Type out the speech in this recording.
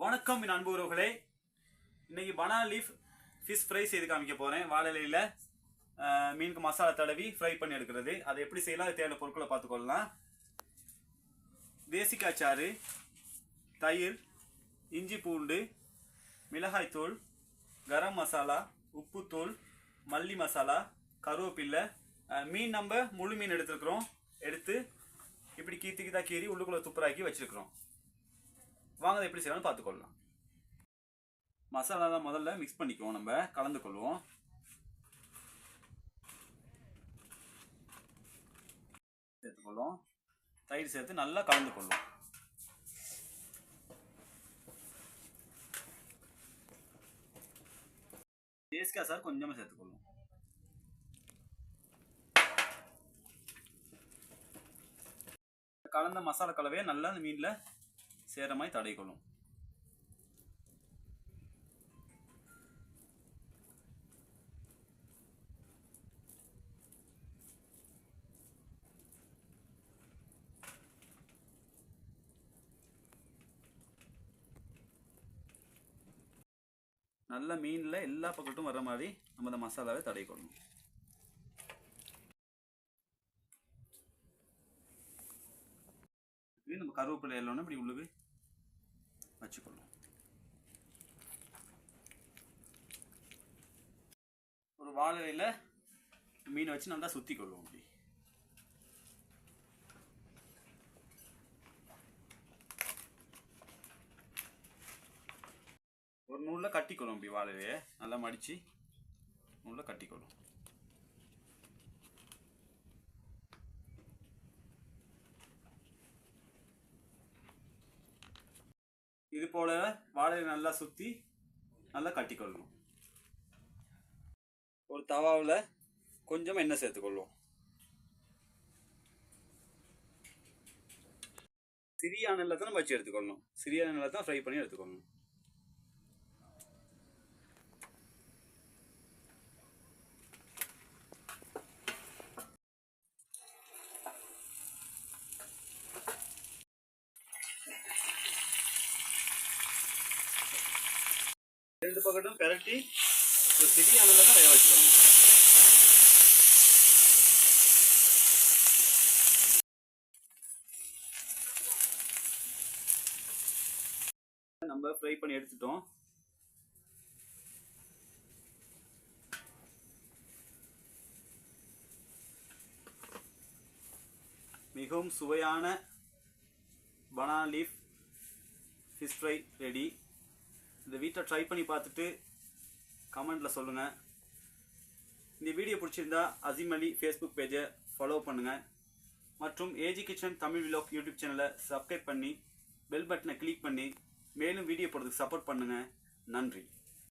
வணக்கம் என் அன்பு உறவுகளே. இன்னைக்கு பனானா லீஃப் ஃபிஷ் ஃப்ரை செய்து காமிக்க போறேன். வாழை இலையில மீனுக்கு மசாலா தடவி ஃப்ரை பண்ணி எடுக்கிறது. அதை எப்படி செய்யலாம், அது தேவையான பொருட்களை பார்த்துக்கொள்ளலாம். தேசிக்காய் சாறு, தயிர், இஞ்சி பூண்டு, மிளகாய்த்தூள், கரம் மசாலா, உப்புத்தூள், மல்லி மசாலா, கருவேப்பில்லை. மீன் நம்ம முழு மீன் எடுத்துருக்குறோம். எடுத்து இப்படி கீத்து கீறி உள்ளுக்குள்ள துப்புராக்கி வச்சிருக்கிறோம். வாங்க எப்படி செய்யலாம்னு பார்த்துக்கொள்ளலாம். மசாலாலாம் முதல்ல மிக்ஸ் பண்ணிக்குவோம், நம்ம கலந்து கொள்வோம். சேர்த்துக்கொள்வோம். தயிர் சேர்த்து நல்லா கலந்து கொள்வோம். தேசிக்காய் சார் கொஞ்சமாக சேர்த்துக்கொள்வோம். கலந்த மசாலா கலவையை நல்லா அந்த மீனில் சேர மாதிரி தடவிக்கொள்ளும். நல்ல மீனில் எல்லா பக்கட்டும் வர்ற மாதிரி நம்ம இந்த மசாலாவை தடவிக்கொள்ளணும். நம்ம கருவேப்பிலை எல்லாம் இப்படி உள்ளுக்கு வச்சுக்கொள்ளும். ஒரு வாழையில மீன் வச்சு நல்லா சுத்தி கொள்ளுவோம். அப்படி ஒரு நூலில் கட்டிக்கொள்ளும். அப்படி வாழையிலையே நல்லா மடிச்சு நூலில் கட்டிக்கொள்ளும். இது போல வாழையை நல்லா சுத்தி நல்லா கட்டிக்கொள்ளணும். ஒரு தவாவில் கொஞ்சம் எண்ணெய் சேர்த்துக்கொள்வோம். சிறிய எண்ணெயில் தான் வச்சு எடுத்துக்கொள்ளணும். சிறிய எண்ணெயில் தான் ஃப்ரை பண்ணி எடுத்துக்கொள்ளணும். ரெண்டு பக்கட்டும் பெரட்டி ஒரு சிறிய அளவில் தான் வேக வச்சுக்கணும். நம்ம ஃப்ரை பண்ணி எடுத்துட்டோம். மிகவும் சுவையான banana leaf fish fry ready. இந்த வீட்டை ட்ரை பண்ணி பார்த்துட்டு கமெண்ட்டில் சொல்லுங்கள். இந்த வீடியோ பிடிச்சிருந்தா அசீம் அலி ஃபேஸ்புக் பேஜை ஃபாலோ பண்ணுங்கள். மற்றும் AG kitchen Tamil vlog YouTube சேனலை சப்ஸ்கிரைப் பண்ணி பெல் பட்டனை கிளிக் பண்ணி மேலும் வீடியோ போடுறதுக்கு சப்போர்ட் பண்ணுங்கள். நன்றி.